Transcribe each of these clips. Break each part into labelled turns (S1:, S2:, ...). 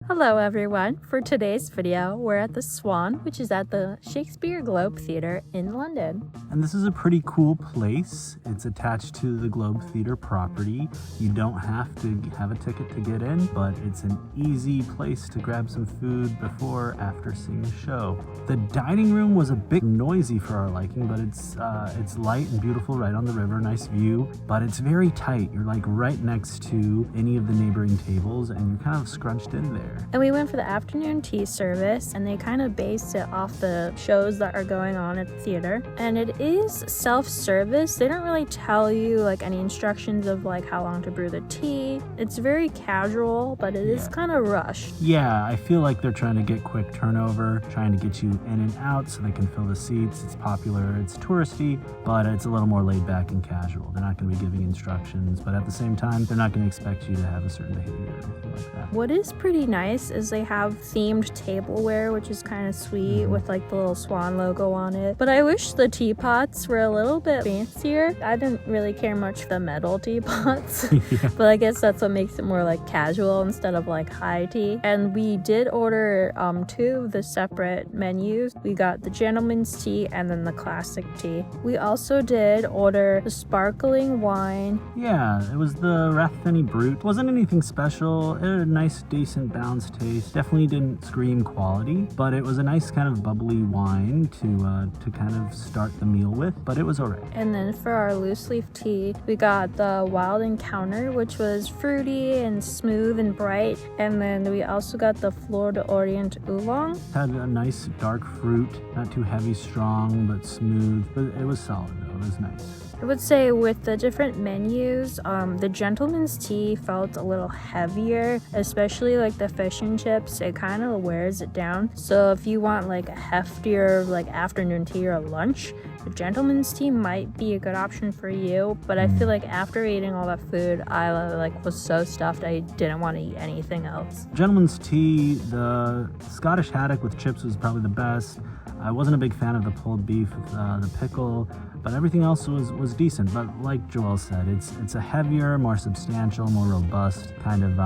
S1: Hello everyone! For today's video, we're at the Swan, which is at the Shakespeare Globe Theatre in London.
S2: And this is a pretty cool place. It's attached to the Globe Theatre property. You don't have to have a ticket to get in, but it's an easy place to grab some food before or after seeing the show. The dining room was a bit noisy for our liking, but it's light and beautiful right on the river, nice view, but it's very tight. You're like right next to any of the neighboring tables and you're kind of scrunched in there.
S1: And we went for the afternoon tea service, and they kind of based it off the shows that are going on at the theater. And it is self-service. They don't really tell you like any instructions of like how long to brew the tea. It's very casual, but it is kind of rushed.
S2: Yeah, I feel like they're trying to get quick turnover, trying to get you in and out so they can fill the seats. It's popular, it's touristy, but it's a little more laid back and casual. They're not going to be giving instructions, but at the same time, they're not going to expect you to have a certain behavior or anything like that.
S1: What is pretty nice is they have themed tableware, which is kind of sweet with like the little swan logo on it. But I wish the teapots were a little bit fancier. I didn't really care much for the metal teapots, but I guess that's what makes it more like casual instead of like high tea. And we did order two of the separate menus. We got the gentleman's tea and then the classic tea. We also did order the sparkling wine.
S2: Yeah, it was the Rathpenny Brut. It wasn't anything special. It had a nice, decent, balanced taste. Definitely didn't scream quality, but it was a nice kind of bubbly wine to kind of start the meal with, but it was alright.
S1: And then for our loose leaf tea, we got the Wild Encounter, which was fruity and smooth and bright. And then we also got the Fleur d'Orient Oolong.
S2: Had a nice dark fruit, not too heavy, strong, but smooth. But it was solid though, it was nice.
S1: I would say with the different menus, the gentleman's tea felt a little heavier, especially like the fish and chips. It kind of wears it down. So if you want like a heftier like afternoon tea or lunch, the gentleman's tea might be a good option for you. But I feel like after eating all that food, I was so stuffed I didn't want to eat anything else.
S2: Gentleman's tea, the Scottish haddock with chips was probably the best. I wasn't a big fan of the pulled beef with the pickle, but everything else was decent. But like Joel said, it's a heavier, more substantial, more robust kind of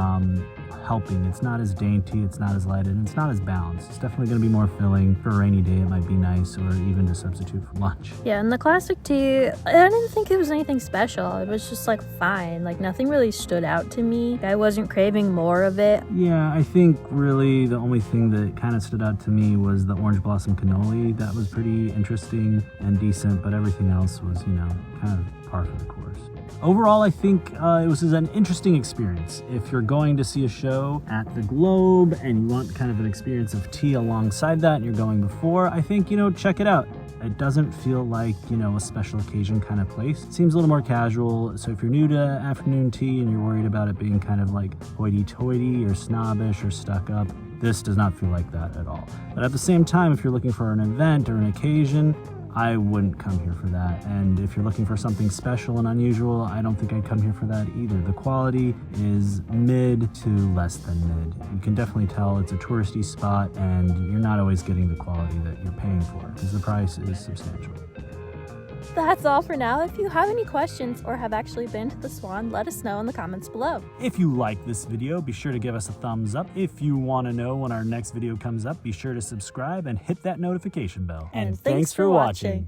S2: helping. It's not as dainty, it's not as light, and it's not as balanced. It's definitely going to be more filling. For a rainy day, it might be nice, or even to substitute for lunch.
S1: Yeah, and the classic tea, I didn't think it was anything special. It was just like fine. Like nothing really stood out to me. I wasn't craving more of it.
S2: Yeah, I think really the only thing that kind of stood out to me was the orange blossom cannoli. That was pretty interesting and decent, but everything else was, kind of par for the course. Overall, I think it was an interesting experience. If you're going to see a show at the Globe and you want kind of an experience of tea alongside that and you're going before, I think, check it out. It doesn't feel like, a special occasion kind of place. It seems a little more casual. So if you're new to afternoon tea and you're worried about it being kind of like hoity-toity or snobbish or stuck up, this does not feel like that at all. But at the same time, if you're looking for an event or an occasion, I wouldn't come here for that. And if you're looking for something special and unusual, I don't think I'd come here for that either. The quality is mid to less than mid. You can definitely tell it's a touristy spot and you're not always getting the quality that you're paying for because the price is substantial.
S1: That's all for now. If you have any questions or have actually been to the Swan, let us know in the comments below.
S2: If you like this video, be sure to give us a thumbs up. If you want to know when our next video comes up, be sure to subscribe and hit that notification bell.
S1: And thanks for watching.